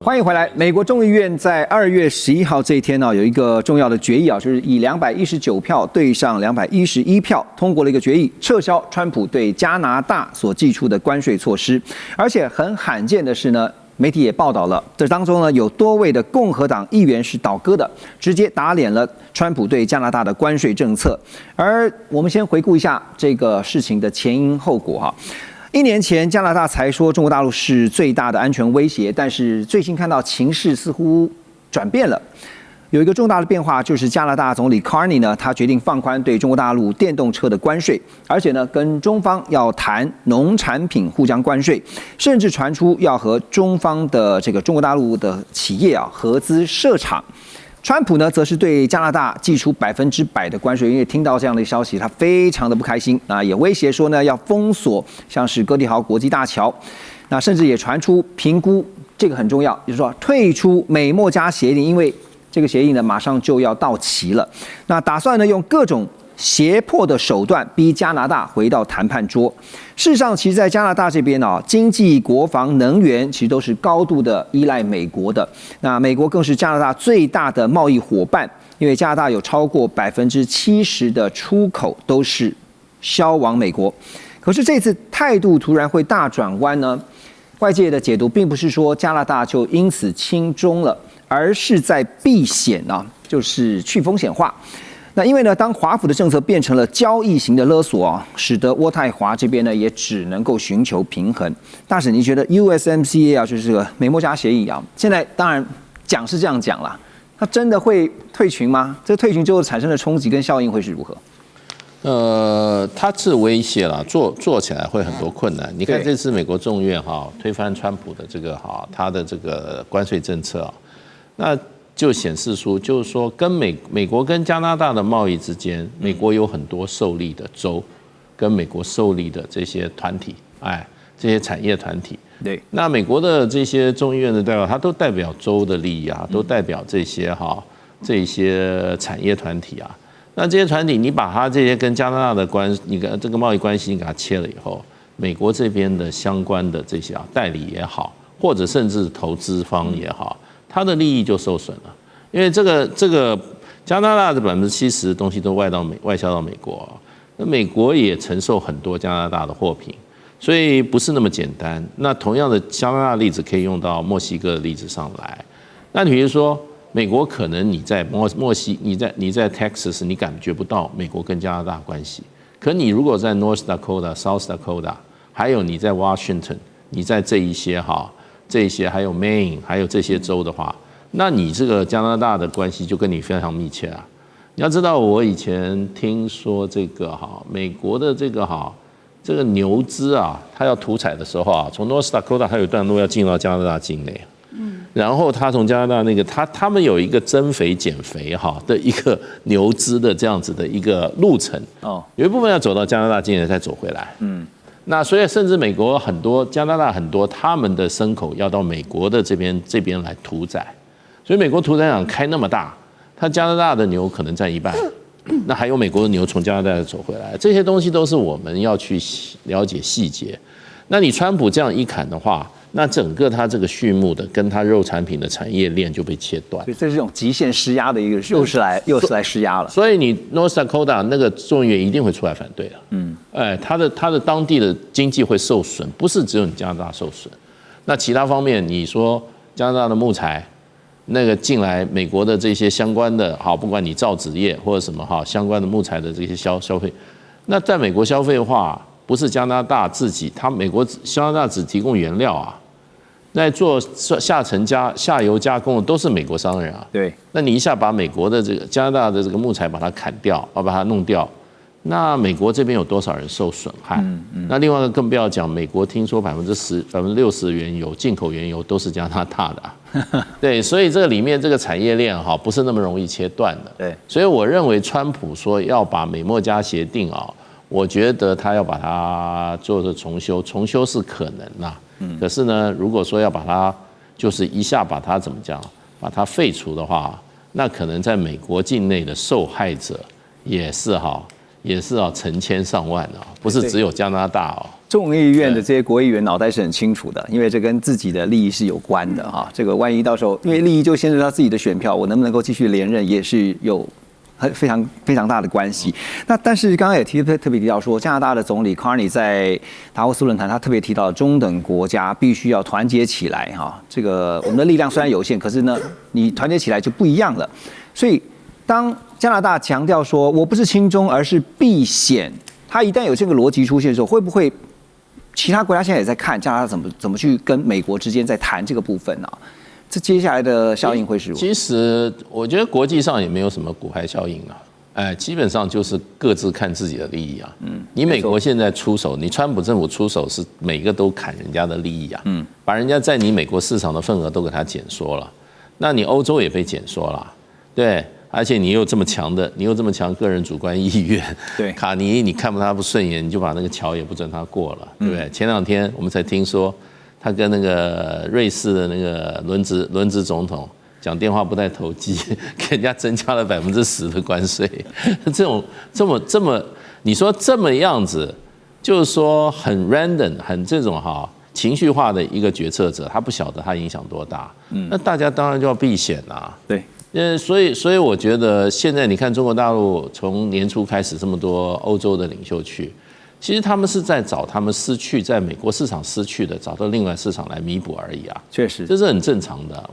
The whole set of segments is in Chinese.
欢迎回来。美国众议院在2月11号这一天呢，有一个重要的决议啊，就是以219票对上211票通过了一个决议，撤销川普对加拿大所寄出的关税措施。而且很罕见的是呢，媒体也报道了，这当中呢有多位的共和党议员是倒戈的，直接打脸了川普对加拿大的关税政策。而我们先回顾一下这个事情的前因后果哈。1年前，加拿大才说中国大陆是最大的安全威胁，但是最近看到情势似乎转变了。有一个重大的变化，就是加拿大总理 Carney 呢，他决定放宽对中国大陆电动车的关税，而且呢，跟中方要谈农产品互相关税，甚至传出要和中方的这个中国大陆的企业啊合资设厂。川普呢，则是对加拿大寄出100%的关税，因为听到这样的消息，他非常的不开心啊，也威胁说呢要封锁像是哥地豪国际大桥，那甚至也传出评估，这个很重要，就是说退出美墨加协定，因为这个协议呢马上就要到期了，那打算呢用各种胁迫的手段逼加拿大回到谈判桌。事实上，其实在加拿大这边啊，经济、国防、能源其实都是高度的依赖美国的。那美国更是加拿大最大的贸易伙伴，因为加拿大有超过70%的出口都是销往美国。可是这次态度突然会大转弯呢？外界的解读并不是说加拿大就因此轻中了，而是在避险啊，就是去风险化。那因为呢，当华府的政策变成了交易型的勒索啊，使得渥太华这边呢也只能够寻求平衡。大使，您觉得 USMCA 啊，就是这个美墨加协议啊，现在当然讲是这样讲啦，它真的会退群吗？这退群之后产生的冲击跟效应会是如何？它是威胁啦，做起来会很多困难。你看这次美国众院推翻川普的这个他的这个关税政策啊，那就显示出，就是说，跟美国跟加拿大的贸易之间，美国有很多受利的州，跟美国受利的这些团体，这些产业团体。对，那美国的这些众议院的代表，它都代表州的利益啊，都代表这些产业团体啊。那这些团体，你把它这些跟加拿大的你跟这个贸易关系，你给它切了以后，美国这边的相关的这些代理也好，或者甚至投资方也好。他的利益就受损了，因为这个加拿大的70%的东西都外销到美国，那美国也承受很多加拿大的货品，所以不是那么简单。那同样的加拿大例子可以用到墨西哥的例子上来。那比如说，美国可能你在你在 Texas 你感觉不到美国跟加拿大关系，可你如果在 North Dakota、South Dakota， 还有你在 Washington， 你在这一些还有 Maine， 还有这些州的话，那你这个加拿大的关系就跟你非常密切啊。你要知道，我以前听说这个美国的这个牛只啊，它要屠宰的时候啊，从 North Dakota 它有一段路要进到加拿大境内，然后它从加拿大那个他们有一个增肥减肥的一个牛只的这样子的一个路程哦，有一部分要走到加拿大境内再走回来，那所以甚至美国很多、加拿大很多，他们的牲口要到美国的这边来屠宰，所以美国屠宰场开那么大，它加拿大的牛可能占1半，那还有美国的牛从加拿大走回来，这些东西都是我们要去了解细节。那你川普这样一砍的话，那整个它这个畜牧的跟它肉产品的产业链就被切断，所以这是一种极限施压的一个，又是来施压了。所以你 North Dakota 那个众议员一定会出来反对的，他的当地的经济会受损，不是只有你加拿大受损。那其他方面，你说加拿大的木材那个进来，美国的这些相关的不管你造纸业或者什么相关的木材的这些消费，那在美国消费的话，不是加拿大自己，加拿大只提供原料啊，在做下游加工的都是美国商人啊。对，那你一下把美国的这个加拿大的这个木材把它砍掉，把它弄掉，那美国这边有多少人受损害？那另外一个更不要讲，美国听说60%的原油进口原油都是加拿大的对，所以这个里面这个产业链不是那么容易切断的。对，所以我认为川普说要把美墨加协定我觉得他要把它做成重修是可能啦。可是呢，如果说要把它就是一下把它怎么讲，把它废除的话，那可能在美国境内的受害者也是也是成千上万不是只有加拿大众议院的这些国议员脑袋是很清楚的，因为这跟自己的利益是有关的这个万一到时候因为利益就牵涉到自己的选票，我能不能够继续连任也是有非常大的关系。那但是刚刚也特别提到说，加拿大的总理 Carney 在达沃斯论坛，他特别提到中等国家必须要团结起来这个我们的力量虽然有限，可是呢，你团结起来就不一样了。所以当加拿大强调说我不是亲中，而是避险，他一旦有这个逻辑出现的时候，会不会其他国家现在也在看加拿大怎么去跟美国之间在谈这个部分这接下来的效应会是如何？其实我觉得国际上也没有什么骨牌效应基本上就是各自看自己的利益你美国现在出手，你川普政府出手是每个都砍人家的利益把人家在你美国市场的份额都给他减缩了，那你欧洲也被减缩了，对。而且你又这么强个人主观意愿，对，卡尼你看他不顺眼，你就把那个桥也不准他过了，对不对？前2天我们才听说，他跟那个瑞士的那个轮值总统讲电话不带投机，给人家增加了10%的关税，这么，你说这么样子，就是说很 random， 很这种情绪化的一个决策者，他不晓得他影响多大，那大家当然就要避险对。所以我觉得现在你看中国大陆从年初开始这么多欧洲的领袖去，其实他们是在找他们在美国市场失去的，找到另外市场来弥补而已确实，这是很正常的。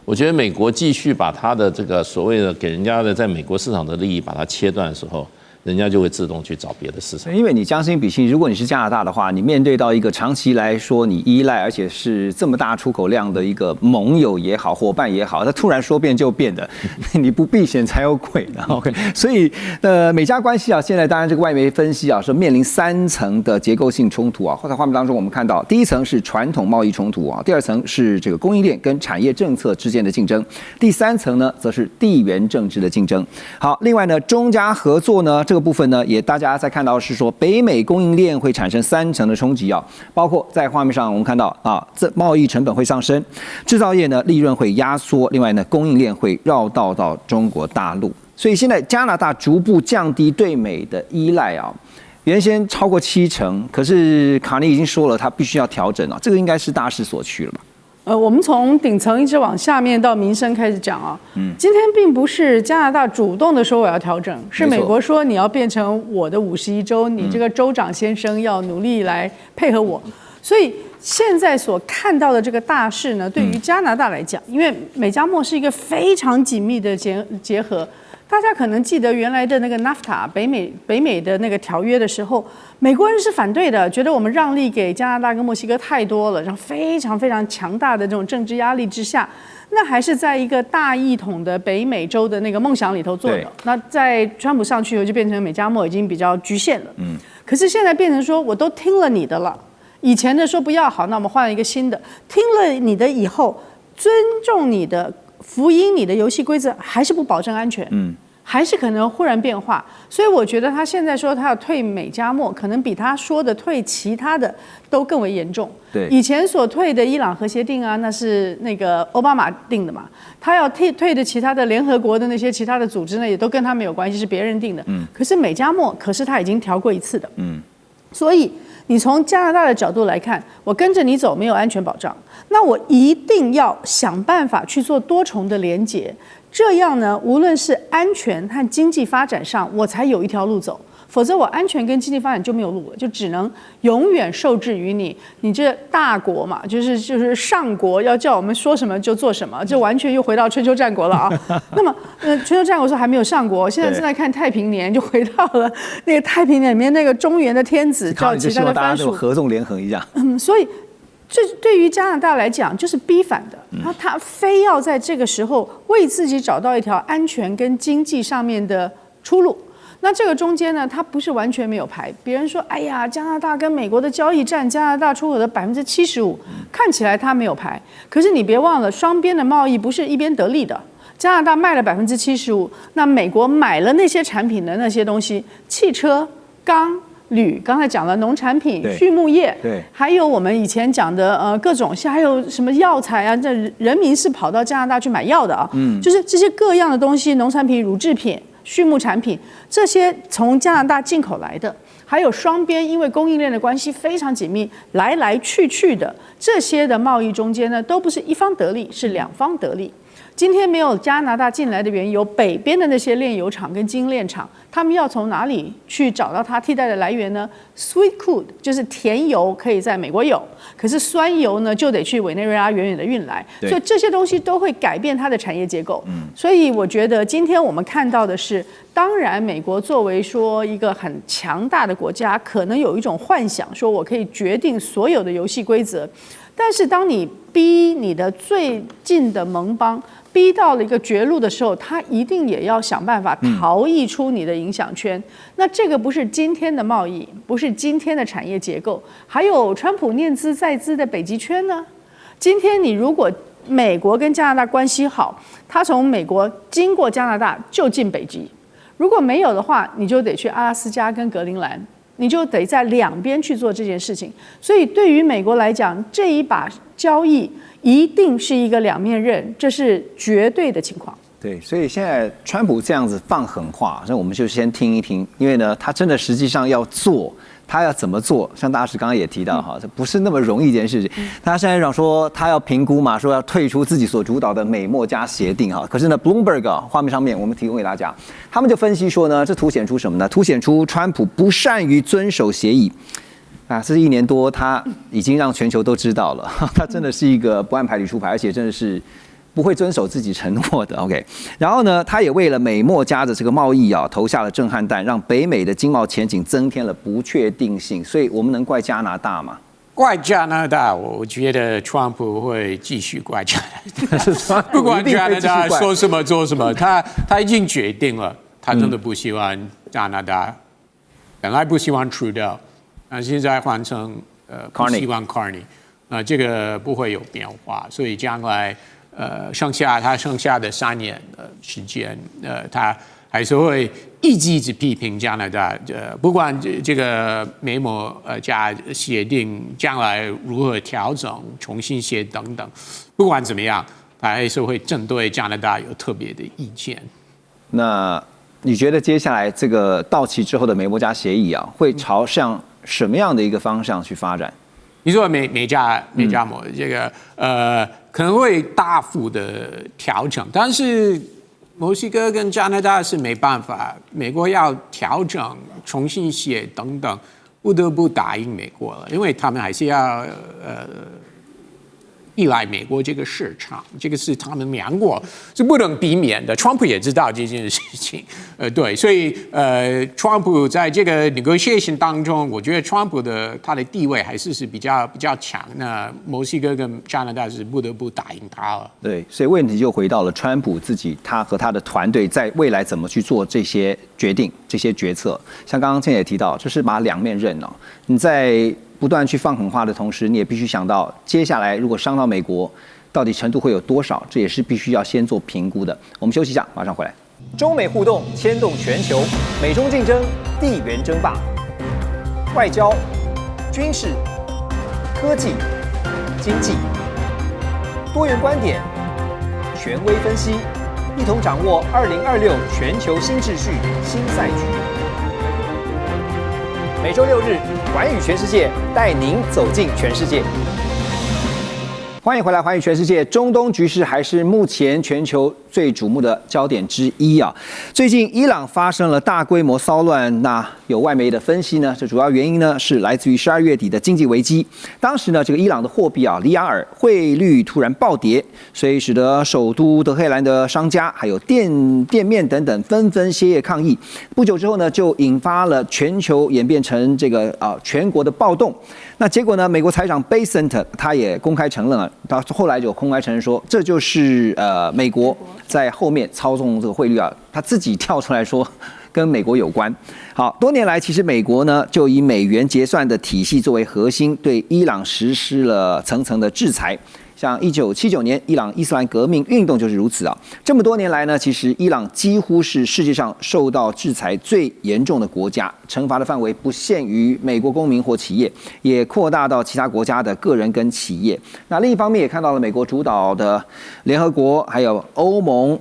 我觉得美国继续把他的这个所谓的给人家的在美国市场的利益把它切断的时候，人家就会自动去找别的市场。因为你将心比心，如果你是加拿大的话，你面对到一个长期来说你依赖而且是这么大出口量的一个盟友也好，伙伴也好，他突然说变就变的，你不避险才有鬼的。OK， 所以美加关系现在当然这个外媒分析是面临3层的结构性冲突在画面当中我们看到，第一层是传统贸易冲突第二层是这个供应链跟产业政策之间的竞争，第3层呢则是地缘政治的竞争。好，另外呢中加合作呢。这个部分呢，也大家在看到是说，北美供应链会产生3层的冲击包括在画面上我们看到这贸易成本会上升，制造业呢利润会压缩，另外呢供应链会绕道到中国大陆，所以现在加拿大逐步降低对美的依赖原先超过70%，可是卡尼已经说了，他必须要调整这个应该是大势所趋了吧？我们从顶层一直往下面到民生开始讲今天并不是加拿大主动的说我要调整，是美国说你要变成我的51州，你这个州长先生要努力来配合我。所以现在所看到的这个大势呢，对于加拿大来讲，因为美加墨是一个非常紧密的结合。大家可能记得原来的那个 NAFTA 北美的那个条约的时候，美国人是反对的，觉得我们让利给加拿大跟墨西哥太多了，然后非常非常强大的这种政治压力之下，那还是在一个大一统的北美洲的那个梦想里头做的。那在川普上去以后，就变成美加墨已经比较局限了。可是现在变成说我都听了你的了，以前的说不要好，那我们换了一个新的，听了你的以后，尊重你的。福音你的游戏规则还是不保证安全，还是可能忽然变化，所以我觉得他现在说他要退美加墨，可能比他说的退其他的都更为严重。对，以前所退的伊朗核协定那是那个奥巴马定的嘛，他要退的其他的联合国的那些其他的组织呢，也都跟他没有关系，是别人定的。可是美加墨，可是他已经调过一次的。所以你从加拿大的角度来看，我跟着你走没有安全保障，那我一定要想办法去做多重的连结，这样呢，无论是安全和经济发展上，我才有一条路走。否则我安全跟经济发展就没有路了，就只能永远受制于你这大国嘛，就是上国要叫我们说什么就做什么，就完全又回到春秋战国了那么春秋战国时候还没有上国，现在正在看太平年，就回到了那个太平年里面那个中原的天子叫其他的藩属合纵连横一样。所以这对于加拿大来讲就是逼反的，然后他非要在这个时候为自己找到一条安全跟经济上面的出路。那这个中间呢，它不是完全没有排。别人说，哎呀，加拿大跟美国的交易占加拿大出口的75%，看起来它没有排。可是你别忘了，双边的贸易不是一边得利的。加拿大卖了75%，那美国买了那些产品的那些东西，汽车、钢、铝，刚才讲了农产品、畜牧业，对，还有我们以前讲的各种，还有什么药材啊，这人民是跑到加拿大去买药的就是这些各样的东西，农产品、乳制品。畜牧产品，这些从加拿大进口来的，还有双边因为供应链的关系非常紧密，来来去去的这些的贸易中间呢，都不是一方得利，是两方得利。今天没有加拿大进来的原油，北边的那些炼油厂跟精炼厂，他们要从哪里去找到它替代的来源呢 ？Sweet crude 就是甜油，可以在美国有，可是酸油呢就得去委内瑞拉远远的运来，所以这些东西都会改变它的产业结构。所以我觉得今天我们看到的是，当然美国作为说一个很强大的国家，可能有一种幻想，说我可以决定所有的游戏规则，但是当你逼你的最近的盟邦逼到了一个绝路的时候，他一定也要想办法逃逸出你的影响圈。那这个不是今天的贸易，不是今天的产业结构，还有川普念兹在兹的北极圈呢。今天你如果美国跟加拿大关系好，他从美国经过加拿大就进北极；如果没有的话，你就得去阿拉斯加跟格陵兰。你就得在两边去做这件事情，所以对于美国来讲，这一把交易一定是一个两面刃，这是绝对的情况。对，所以现在川普这样子放狠话，那我们就先听一听，因为呢，他真的实际上要做，他要怎么做？像大使刚刚也提到哈，这不是那么容易一件事情。他现在讲说他要评估嘛，说要退出自己所主导的美墨加协定哈。可是呢 ，Bloomberg 画面上面我们提供给大家，他们就分析说呢，这凸显出什么呢？凸显出川普不善于遵守协议。啊，这1年多，他已经让全球都知道了，他真的是一个不按牌理出牌，而且真的是不会遵守自己承诺的。OK， 然后呢，他也为了美墨加的这个贸易啊投下了震撼弹，让北美的经贸前景增添了不确定性。所以我们能怪加拿大吗？怪加拿大，我觉得川普会继续怪加拿大，不管加拿大说什么做什么，他已经决定了，他真的不喜欢加拿大，本来不喜欢 Trudeau。现在换成不希望 Carney， 这个不会有变化，所以将来他剩下的3年的时间，他还是会一直批评加拿大，不管这个美墨加协定将来如何调整、重新写等等，不管怎么样，他还是会针对加拿大有特别的意见。那你觉得接下来这个到期之后的美墨加协议啊，会朝向什么样的一个方向去发展？你说美加墨这个可能会大幅的调整，但是墨西哥跟加拿大是没办法，美国要调整、重新写等等，不得不答应美国了，因为他们还是要依赖美国这个市场，这个是他们两国是不能避免的。川普也知道这件事情，对，所以川普在这个 negotiation 当中，我觉得川普他的地位还是比较强。那墨西哥跟加拿大是不得不答应他了。对，所以问题就回到了川普自己，他和他的团队在未来怎么去做这些决定、这些决策。像刚刚倩也提到，这是把两面刃哦，你在不断去放狠话的同时，你也必须想到，接下来如果伤到美国，到底程度会有多少？这也是必须要先做评估的。我们休息一下，马上回来。中美互动牵动全球，美中竞争，地缘争霸，外交、军事、科技、经济，多元观点，权威分析，一同掌握2026全球新秩序、新赛局。每周6日，寰宇全世界带您走进全世界。欢迎回来，寰宇全世界。中东局势还是目前全球最瞩目的焦点之一啊。最近伊朗发生了大规模骚乱，那有外媒的分析呢，这主要原因呢是来自于12月底的经济危机。当时呢，这个伊朗的货币里亚尔汇率突然暴跌，所以使得首都德黑兰的商家还有店面等等纷纷歇业抗议。不久之后呢，就引发了全球演变成这个全国的暴动。那结果呢，美国财长 Bessent 他也公开承认了。他后来就公开承认说，这就是美国在后面操纵这个汇率啊，他自己跳出来说跟美国有关。好，多年来其实美国呢就以美元结算的体系作为核心，对伊朗实施了层层的制裁，像1979年伊朗伊斯兰革命运动就是如此啊。这么多年来呢，其实伊朗几乎是世界上受到制裁最严重的国家，惩罚的范围不限于美国公民或企业，也扩大到其他国家的个人跟企业。那另一方面也看到了美国主导的联合国还有欧盟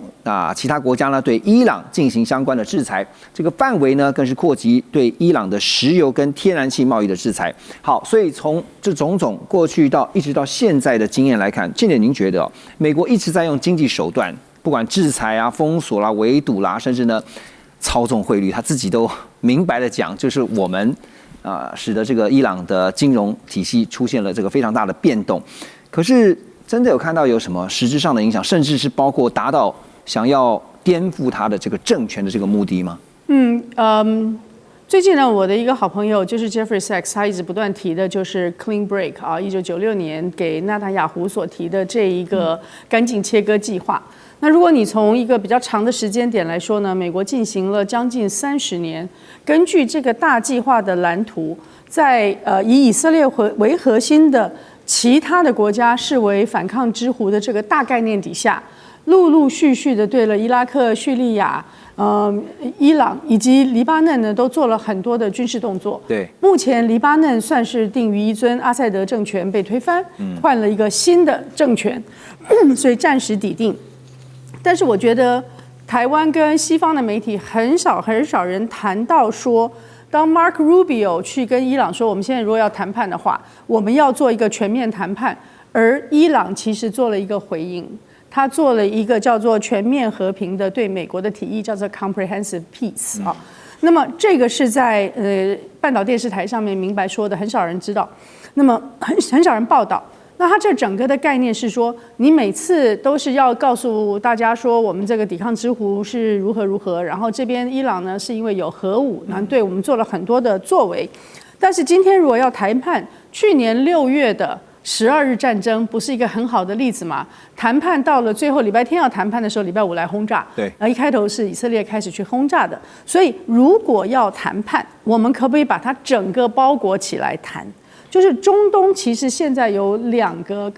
其他国家呢对伊朗进行相关的制裁，这个范围呢更是扩及对伊朗的石油跟天然气贸易的制裁。好，所以从这种种过去一直到现在的经验来看，建姐您觉得美国一直在用经济手段，不管制裁啊、封锁啦、围堵啦，甚至呢操纵汇率，他自己都明白的讲，就是我们使得这个伊朗的金融体系出现了这个非常大的变动。可是真的有看到有什么实质上的影响，甚至是包括达到想要颠覆他的这个政权的这个目的吗？最近呢，我的一个好朋友就是 Jeffrey Sachs， 他一直不断提的就是 Clean Break 1996年给纳塔亚胡所提的这一个干净切割计划。那如果你从一个比较长的时间点来说呢，美国进行了将近30年，根据这个大计划的蓝图，在以以色列为核心的其他的国家视为反抗之狐的这个大概念底下，陆陆续续的对了伊拉克、叙利亚、伊朗以及黎巴嫩呢，都做了很多的军事动作。对，目前黎巴嫩算是定于一尊，阿塞德政权被推翻，换了一个新的政权，所以暂时抵定。但是我觉得台湾跟西方的媒体很少人谈到说，当 Mark Rubio 去跟伊朗说，我们现在如果要谈判的话，我们要做一个全面谈判，而伊朗其实做了一个回应。他做了一个叫做全面和平的对美国的提议，叫做 Comprehensive Peace 啊。那么这个是在半岛电视台上面明白说的，很少人知道，那么很少人报道。那它这整个的概念是说，你每次都是要告诉大家说，我们这个抵抗之狐是如何，然后这边伊朗呢是因为有核武，然后对我们做了很多的作为。但是今天如果要谈判，去年6月的12日战争不是一个很好的例子吗？谈判到了最后礼拜天要谈判的时候，礼拜5来轰炸。对，一开头是以色列开始去轰炸的。所以如果要谈判，我们可不可以把它整个包裹起来谈？就是中东其实现在有2个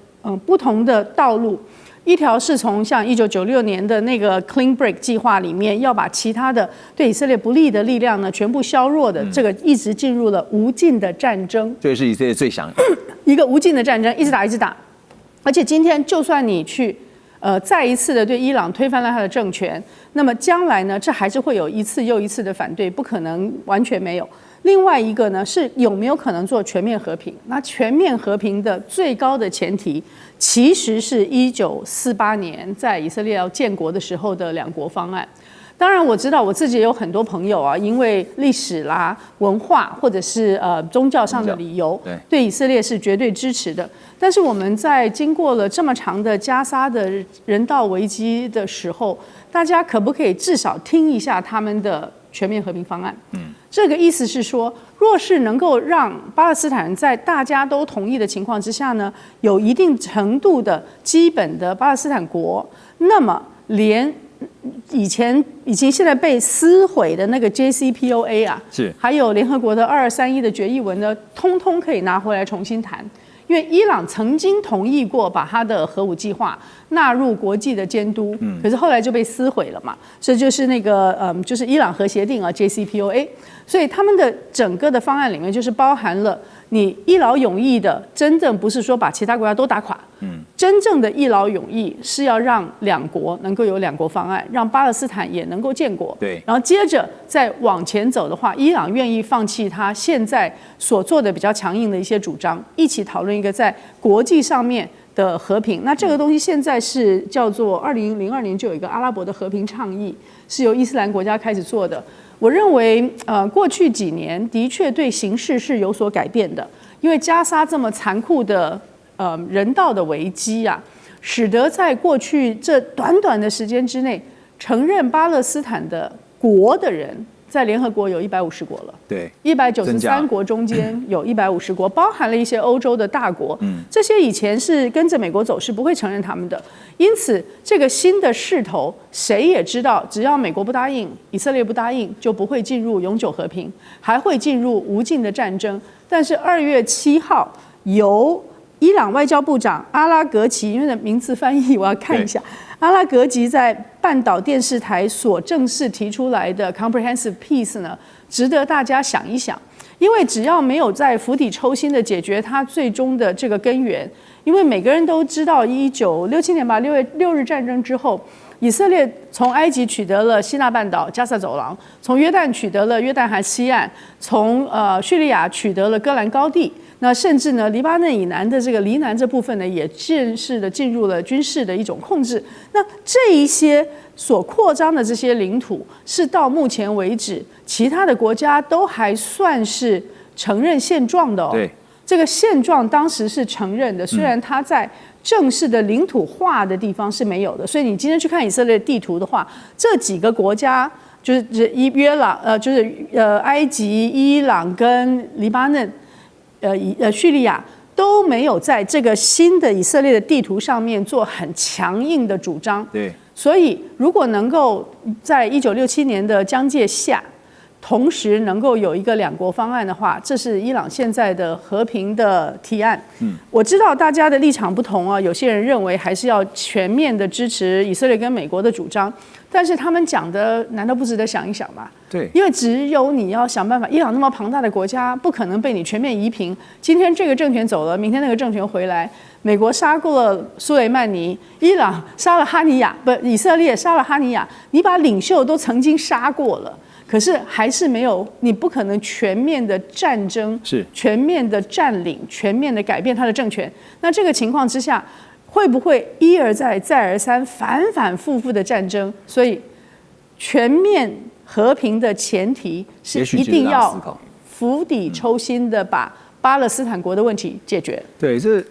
不同的道路。一条是从像1996年的那个 Clean Break 计划里面，要把其他的对以色列不利的力量呢全部削弱的，这个一直进入了无尽的战争。这是以色列最想一个无尽的战争，一直打，而且今天就算你去再一次的对伊朗推翻了他的政权，那么将来呢，这还是会有一次又一次的反对，不可能完全没有。另外一个呢，是有没有可能做全面和平？那全面和平的最高的前提，其实是1948年在以色列要建国的时候的2国方案。当然我知道我自己也有很多朋友啊，因为历史啦、文化或者是宗教上的理由，对以色列是绝对支持的。但是我们在经过了这么长的加沙的人道危机的时候，大家可不可以至少听一下他们的全面和平方案？这个意思是说，若是能够让巴勒斯坦人在大家都同意的情况之下呢，有一定程度的基本的巴勒斯坦国，那么连以前已经现在被撕毁的那个 JCPOA 啊，是还有联合国的2231的决议文呢，通通可以拿回来重新谈。因为伊朗曾经同意过把他的核武计划纳入国际的监督，可是后来就被撕毁了嘛。这就是那个就是伊朗核协定啊 JCPOA。所以他们的整个的方案里面就是包含了你一劳永逸的，真正不是说把其他国家都打垮，真正的一劳永逸是要让2国能够有2国方案，让巴勒斯坦也能够建国。对，然后接着再往前走的话，伊朗愿意放弃他现在所做的比较强硬的一些主张，一起讨论一个在国际上面的和平。那这个东西现在是叫做2002年就有一个阿拉伯的和平倡议，是由伊斯兰国家开始做的。我认为过去几年的确对形势是有所改变的，因为加沙这么残酷的人道的危机啊，使得在过去这短短的时间之内，承认巴勒斯坦的国的人在联合国有150国了，对，193国中间有150国，包含了一些欧洲的大国，这些以前是跟着美国走，是不会承认他们的。因此，这个新的势头，谁也知道，只要美国不答应，以色列不答应，就不会进入永久和平，还会进入无尽的战争。但是2月7号由伊朗外交部长阿拉格齐，因为名字翻译我要看一下，阿拉格齐在半岛电视台所正式提出来的 comprehensive peace 呢，值得大家想一想，因为只要没有在釜底抽薪的解决它最终的这个根源，因为每个人都知道1967年吧，6日战争之后，以色列从埃及取得了西奈半岛加萨走廊，从约旦取得了约旦河西岸，从叙利亚取得了戈兰高地。那甚至呢，黎巴嫩以南的这个黎南这部分呢，也正式的进入了军事的一种控制。那这一些所扩张的这些领土，是到目前为止，其他的国家都还算是承认现状的哦。对，这个现状当时是承认的，虽然它在正式的领土化的地方是没有的。所以你今天去看以色列地图的话，这几个国家就是埃及、伊朗跟黎巴嫩。叙利亚都没有在这个新的以色列的地图上面做很强硬的主张。对，所以如果能够在1967年的疆界下，同时能够有一个两国方案的话，这是伊朗现在的和平的提案。我知道大家的立场不同啊，有些人认为还是要全面的支持以色列跟美国的主张，但是他们讲的难道不值得想一想吗？对，因为只有你要想办法，伊朗那么庞大的国家，不可能被你全面夷平。今天这个政权走了，明天那个政权回来。美国杀过了苏雷曼尼，伊朗杀了哈尼亚，以色列杀了哈尼亚，你把领袖都曾经杀过了。可是还是没有，你不可能全面的战争，是全面的占领，全面的改变他的政权。那这个情况之下，会不会一而再、再而三、反反复复的战争？所以，全面和平的前提是一定要釜底抽薪的把巴勒斯坦国的问题解决。对，这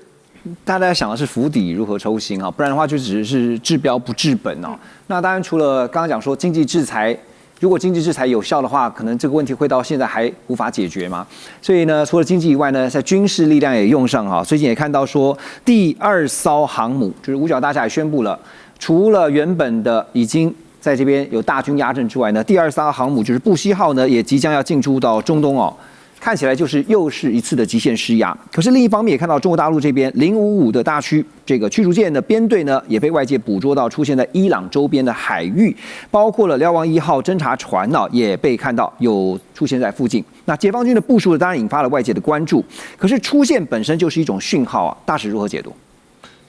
大家想的是釜底如何抽薪啊，不然的话就只是治标不治本哦。那当然，除了刚刚讲说经济制裁。如果经济制裁有效的话，可能这个问题会到现在还无法解决嘛。所以呢，除了经济以外呢，在军事力量也用上哈。最近也看到说，第2艘航母就是五角大厦也宣布了，除了原本的已经在这边有大军压阵之外呢，第2艘航母就是布希号呢，也即将要进驻到中东哦。看起来就是又是一次的极限施压。可是另一方面也看到中国大陆这边055的大驱这个驱逐舰的编队呢，也被外界捕捉到出现在伊朗周边的海域，包括了瞭望1号侦察船呢，也被看到有出现在附近。那解放军的部署当然引发了外界的关注，可是出现本身就是一种讯号啊，大使如何解读？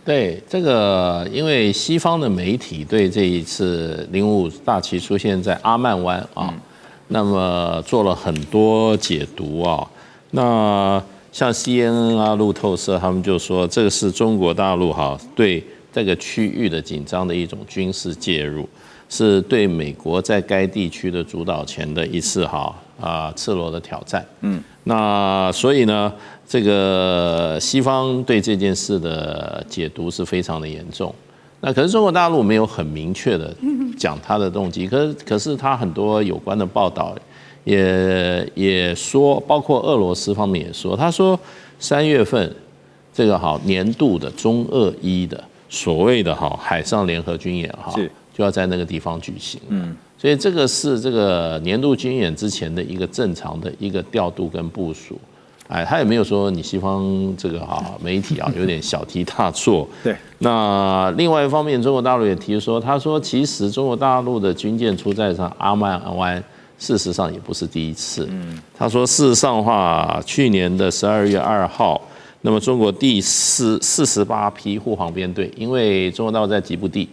对这个，因为西方的媒体对这一次055大旗出现在阿曼湾啊。那么做了很多解读啊，那像 CNN 啊、路透社他们就说，这个是中国大陆对这个区域的紧张的一种军事介入，是对美国在该地区的主导权的一次赤裸的挑战。那所以呢，这个西方对这件事的解读是非常的严重。那可是中国大陆没有很明确的讲他的动机，可是他很多有关的报道也说，包括俄罗斯方面也说，他说3月份这个年度的中俄伊的所谓的海上联合军演就要在那个地方举行。所以这个是这个年度军演之前的一个正常的一个调度跟部署。他也没有说你西方这个媒体有点小题大做。对。那另外一方面，中国大陆也提出说，他说其实中国大陆的军舰出在阿曼湾，事实上也不是第一次。他说事实上的话，去年的12月2号，那么中国第48批护航编队，因为中国大陆在吉布地。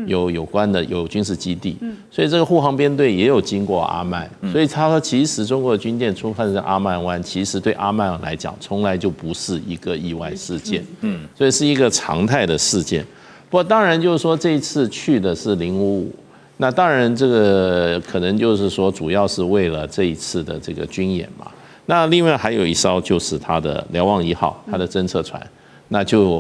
有关的有军事基地，所以这个护航编队也有经过阿曼，所以他说其实中国的军舰出现在阿曼湾，其实对阿曼来讲从来就不是一个意外事件，所以是一个常态的事件。不过当然就是说这一次去的是055，那当然这个可能就是说主要是为了这一次的这个军演嘛。那另外还有一艘就是它的瞭望1号，它的侦测船，那就。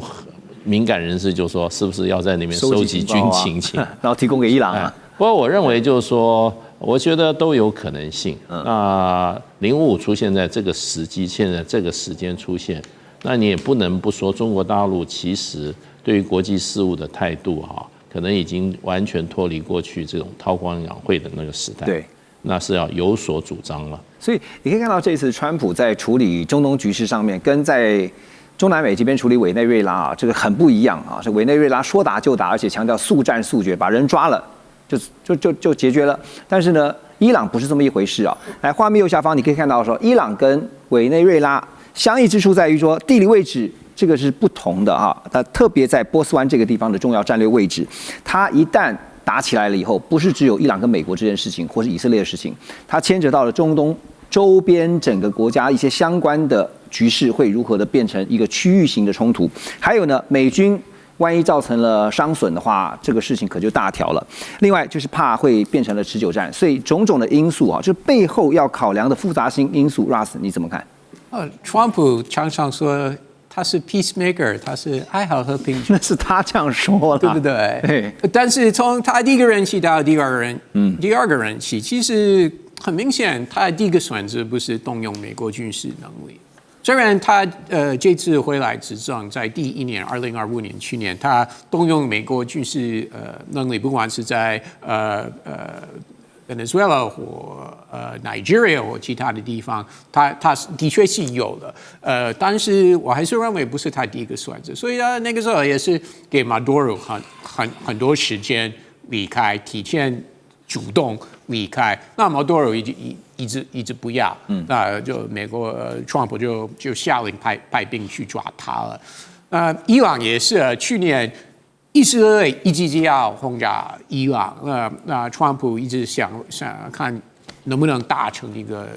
敏感人士就说，是不是要在那边收集军情，然后提供给伊朗啊？不过我认为就是说，我觉得都有可能性。那055出现在这个时机，现在这个时间出现，那你也不能不说中国大陆其实对于国际事务的态度可能已经完全脱离过去这种韬光养晦的那个时代。对，那是要有所主张了。所以你可以看到这次川普在处理中东局势上面，跟在中南美这边处理委内瑞拉啊，这个很不一样啊，是委内瑞拉说打就打，而且强调速战速决，把人抓了就解决了。但是呢，伊朗不是这么一回事啊。来，画面右下方你可以看到说，伊朗跟委内瑞拉相异之处在于说地理位置。这个是不同的哈，它特别在波斯湾这个地方的重要战略位置，它一旦打起来了以后，不是只有伊朗跟美国这件事情，或是以色列的事情，它牵扯到了中东周边整个国家一些相关的局势会如何的变成一个区域型的冲突，还有呢，美军万一造成了伤损的话，这个事情可就大条了。另外就是怕会变成了持久战，所以种种的因素啊，这背后要考量的复杂性因素 ，Russ 你怎么看？川普常常说。他是 peacemaker， 他是爱好和平。那是他这样说的，对不对？但是从他第一个任期到第二个任期，其实很明显，他第一个选择不是动用美国军事能力。虽然他这次回来执政，在第一年2025年去年，他动用美国军事能力，不管是在Venezuela 或Nigeria 或其他的地方，他的确是有的，但是我还是认为不是他第一个选择，所以那个时候也是给 Maduro 很多时间离开，提前主动离开。那 Maduro 一直不要，那就美国Trump 就下令派兵去抓他了。伊朗也是去年。以色列一直要轰炸伊朗，那川普一直想看能不能达成一个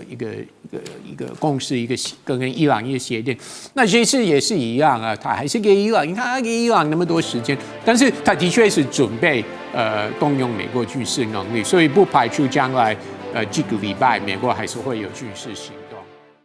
共识，跟伊朗一个协定。那这次也是一样啊，他还是给伊朗，你看他给伊朗那么多时间，但是他的确是准备动用美国军事能力，所以不排除将来几个礼拜美国还是会有军事行动。